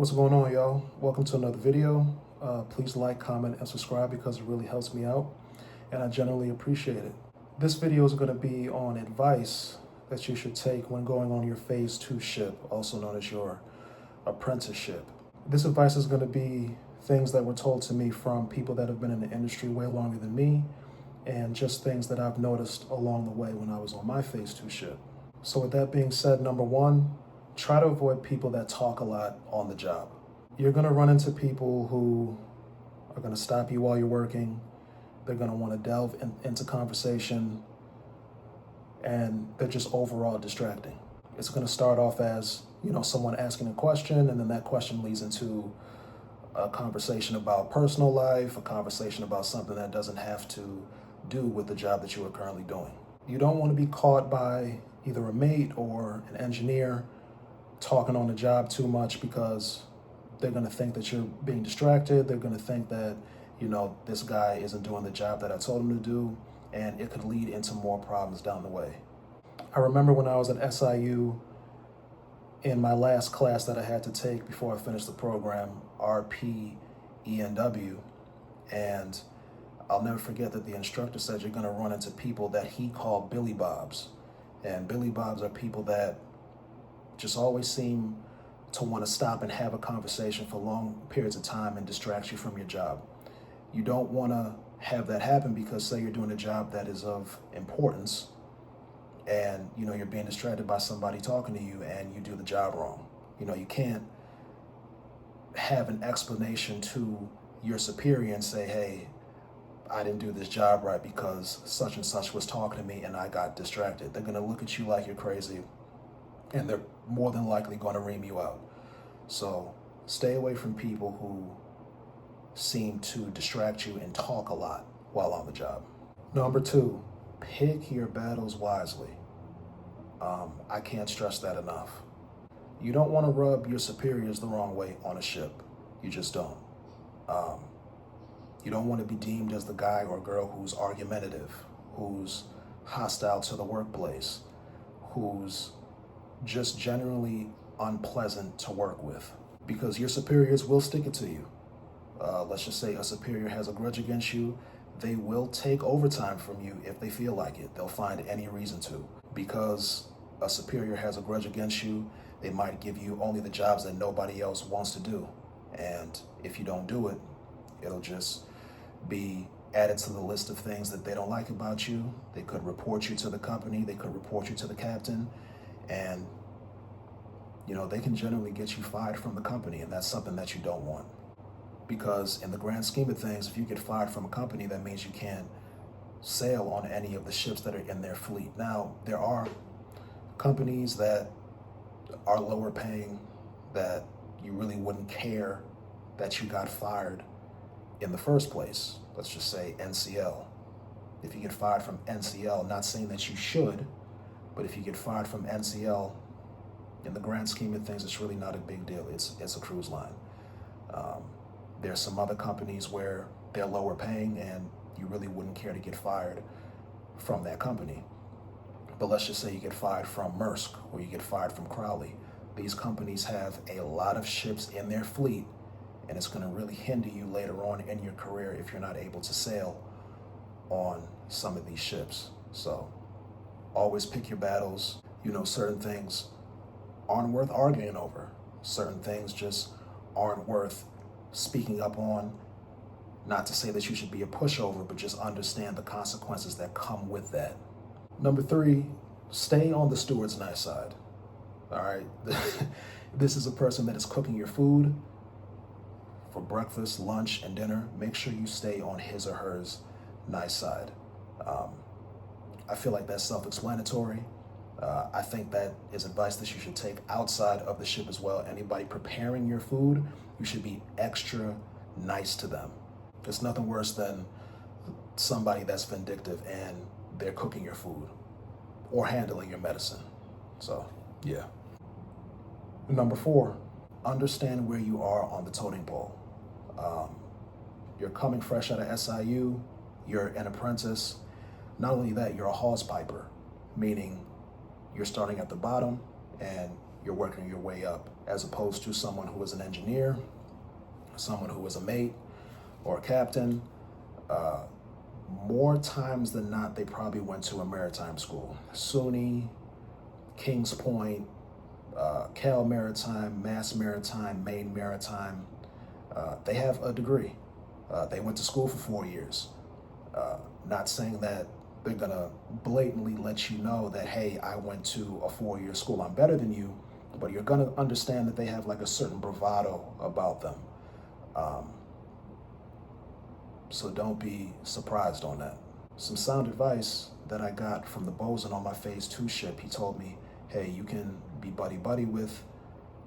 What's going on, y'all? Welcome to another video. Please like, comment, and subscribe because it really helps me out, and I generally appreciate it. This video is going to be on advice that you should take when going on your Phase 2 ship, also known as your apprenticeship. This advice is going to be things that were told to me from people that have been in the industry way longer than me, and just things that I've noticed along the way when I was on my Phase 2 ship. So with that being said, number one, try to avoid people that talk a lot on the job. You're going to run into people who are going to stop you while you're working. They're going to want to delve into conversation, and they're just overall distracting. It's going to start off as, someone asking a question, and then that question leads into a conversation about personal life, a conversation about something that doesn't have to do with the job that you are currently doing. You don't want to be caught by either a mate or an engineer talking on the job too much, because they're going to think that you're being distracted. They're going to think that, this guy isn't doing the job that I told him to do, and it could lead into more problems down the way. I remember when I was at SIU, in my last class that I had to take before I finished the program, RPENW, and I'll never forget that the instructor said you're going to run into people that he called Billy Bobs. And Billy Bobs are people that just always seem to want to stop and have a conversation for long periods of time and distract you from your job. You don't want to have that happen, because say you're doing a job that is of importance, and you're being distracted by somebody talking to you and you do the job wrong. You can't have an explanation to your superior and say, hey, I didn't do this job right because such and such was talking to me and I got distracted. They're going to look at you like you're crazy, and they're more than likely going to ream you out. So stay away from people who seem to distract you and talk a lot while on the job. Number two, pick your battles wisely. I can't stress that enough. You don't want to rub your superiors the wrong way on a ship. You just don't. You don't want to be deemed as the guy or girl who's argumentative, who's hostile to the workplace, who's just generally unpleasant to work with, because your superiors will stick it to you. Let's just say a superior has a grudge against you. They will take overtime from you if they feel like it. They'll find any reason to. Because a superior has a grudge against you, they might give you only the jobs that nobody else wants to do. And if you don't do it, it'll just be added to the list of things that they don't like about you. They could report you to the company. They could report you to the captain. And, they can generally get you fired from the company. And that's something that you don't want. Because in the grand scheme of things, if you get fired from a company, that means you can't sail on any of the ships that are in their fleet. Now, there are companies that are lower paying that you really wouldn't care that you got fired in the first place. Let's just say NCL. If you get fired from NCL, not saying that you should, but if you get fired from NCL, in the grand scheme of things, it's really not a big deal. It's a cruise line. There's some other companies where they're lower paying and you really wouldn't care to get fired from that company. But let's just say you get fired from Maersk or you get fired from Crowley. These companies have a lot of ships in their fleet, and it's going to really hinder you later on in your career if you're not able to sail on some of these ships. So always pick your battles. Certain things aren't worth arguing over. Certain things just aren't worth speaking up on. Not to say that you should be a pushover, but just understand the consequences that come with that. Number three, stay on the steward's nice side. All right. This is a person that is cooking your food for breakfast, lunch, and dinner. Make sure you stay on his or hers nice side. I feel like that's self-explanatory. I think that is advice that you should take outside of the ship as well. Anybody preparing your food, you should be extra nice to them. There's nothing worse than somebody that's vindictive and they're cooking your food or handling your medicine. So, yeah. Number four, understand where you are on the totem pole. You're coming fresh out of SIU, you're an apprentice. Not only that, you're a hose piper, meaning you're starting at the bottom and you're working your way up, as opposed to someone who is an engineer, someone who is a mate or a captain. More times than not, they probably went to a maritime school. SUNY, Kings Point, Cal Maritime, Mass Maritime, Maine Maritime. They have a degree. They went to school for 4 years. Not saying that they're gonna blatantly let you know that, hey, I went to a 4-year school, I'm better than you, but you're gonna understand that they have like a certain bravado about them. So don't be surprised on that. Some sound advice that I got from the bosun on my phase 2 ship. He told me, hey, you can be buddy-buddy with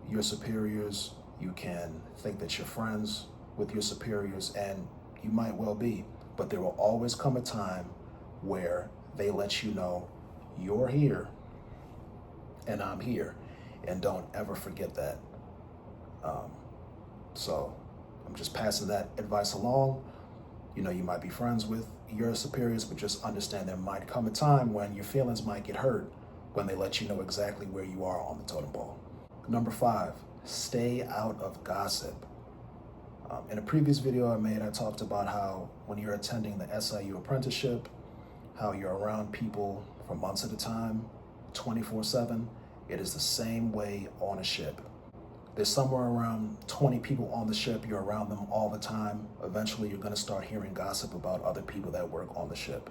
your superiors, you can think that you're friends with your superiors, and you might well be, but there will always come a time where they let you know you're here and I'm here, and don't ever forget that. So I'm just passing that advice along. You know, you might be friends with your superiors, but just understand there might come a time when your feelings might get hurt when they let you know exactly where you are on the totem pole. Number 5, stay out of gossip. In a previous video I made, I talked about how when you're attending the SIU apprenticeship, how you're around people for months at a time, 24/7. It is the same way on a ship. There's somewhere around 20 people on the ship. You're around them all the time. Eventually, you're going to start hearing gossip about other people that work on the ship.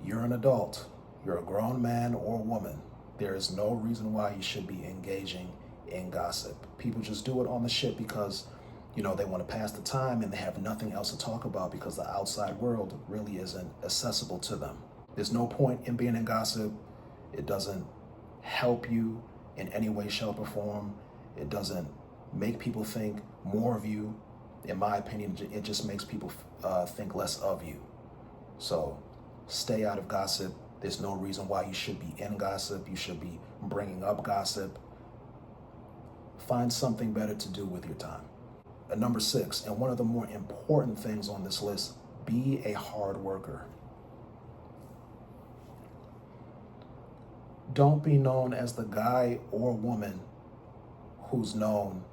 You're an adult. You're a grown man or woman. There is no reason why you should be engaging in gossip. People just do it on the ship because, you know, they want to pass the time and they have nothing else to talk about because the outside world really isn't accessible to them. There's no point in being in gossip. It doesn't help you in any way, shape, or form. It doesn't make people think more of you. In my opinion, it just makes people think less of you. So stay out of gossip. There's no reason why you should be in gossip. You should be bringing up gossip. Find something better to do with your time. And number 6, and one of the more important things on this list, be a hard worker. Don't be known as the guy or woman who's known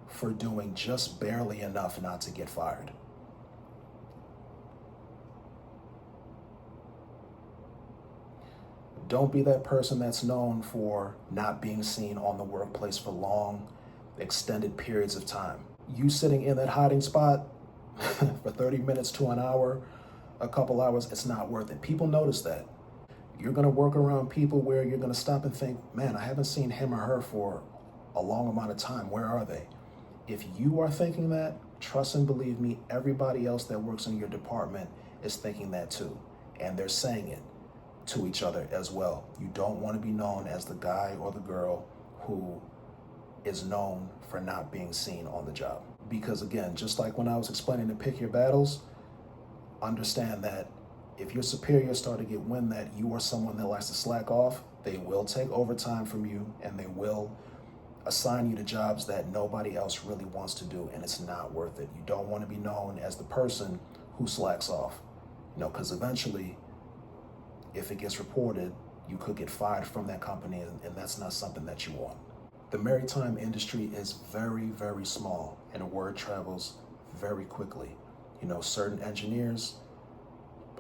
for doing just barely enough not to get fired. Don't be that person that's known for not being seen on the workplace for long, extended periods of time. You sitting in that hiding spot for 30 minutes to an hour, a couple hours, it's not worth it. People notice that. You're going to work around people where you're going to stop and think, man, I haven't seen him or her for a long amount of time. Where are they? If you are thinking that, trust and believe me, everybody else that works in your department is thinking that too. And they're saying it to each other as well. You don't want to be known as the guy or the girl who is known for not being seen on the job. Because again, just like when I was explaining to pick your battles, understand that if your superiors start to get wind that you are someone that likes to slack off, they will take overtime from you and they will assign you to jobs that nobody else really wants to do, and it's not worth it. You don't want to be known as the person who slacks off, you know, because eventually, if it gets reported, you could get fired from that company, and that's not something that you want. The maritime industry is very, very small, and word travels very quickly. You know, certain engineers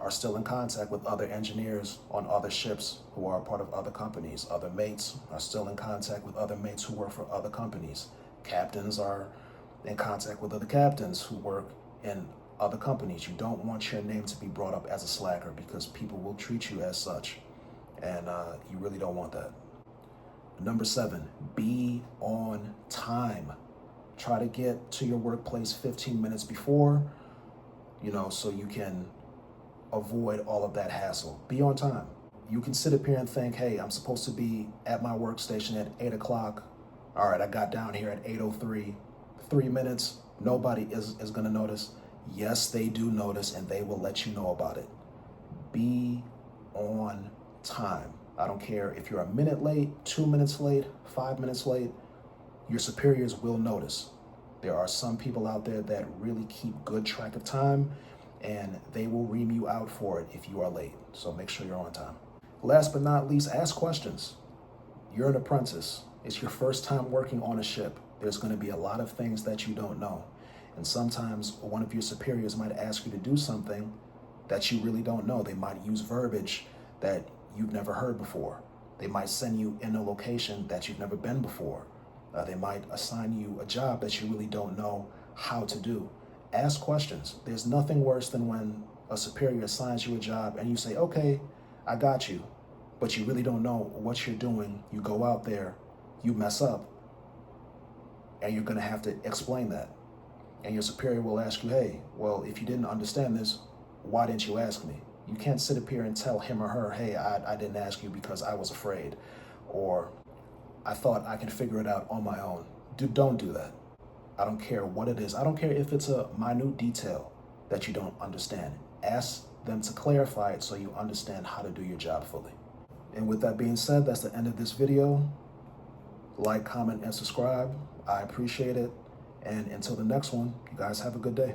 are still in contact with other engineers on other ships who are a part of other companies. Other mates are still in contact with other mates who work for other companies. Captains are in contact with other captains who work in other companies. You don't want your name to be brought up as a slacker because people will treat you as such. And you really don't want that. Number 7, be on time. Try to get to your workplace 15 minutes before, you know, so you can avoid all of that hassle. Be on time. You can sit up here and think, hey, I'm supposed to be at my workstation at 8 o'clock. All right, I got down here at 8:03. 3 minutes, nobody is going to notice. Yes, they do notice, and they will let you know about it. Be on time. I don't care if you're a minute late, 2 minutes late, 5 minutes late, your superiors will notice. There are some people out there that really keep good track of time, and they will ream you out for it if you are late. So make sure you're on time. Last but not least, ask questions. You're an apprentice. It's your first time working on a ship. There's going to be a lot of things that you don't know. And sometimes one of your superiors might ask you to do something that you really don't know. They might use verbiage that you've never heard before. They might send you in a location that you've never been before. They might assign you a job that you really don't know how to do. Ask questions. There's nothing worse than when a superior assigns you a job and you say, okay, I got you, but you really don't know what you're doing. You go out there, you mess up, and you're going to have to explain that. And your superior will ask you, hey, well, if you didn't understand this, why didn't you ask me? You can't sit up here and tell him or her, hey, I didn't ask you because I was afraid, or I thought I can figure it out on my own. Don't do that. I don't care what it is. I don't care if it's a minute detail that you don't understand. Ask them to clarify it so you understand how to do your job fully. And with that being said, that's the end of this video. Like, comment, and subscribe. I appreciate it. And until the next one, you guys have a good day.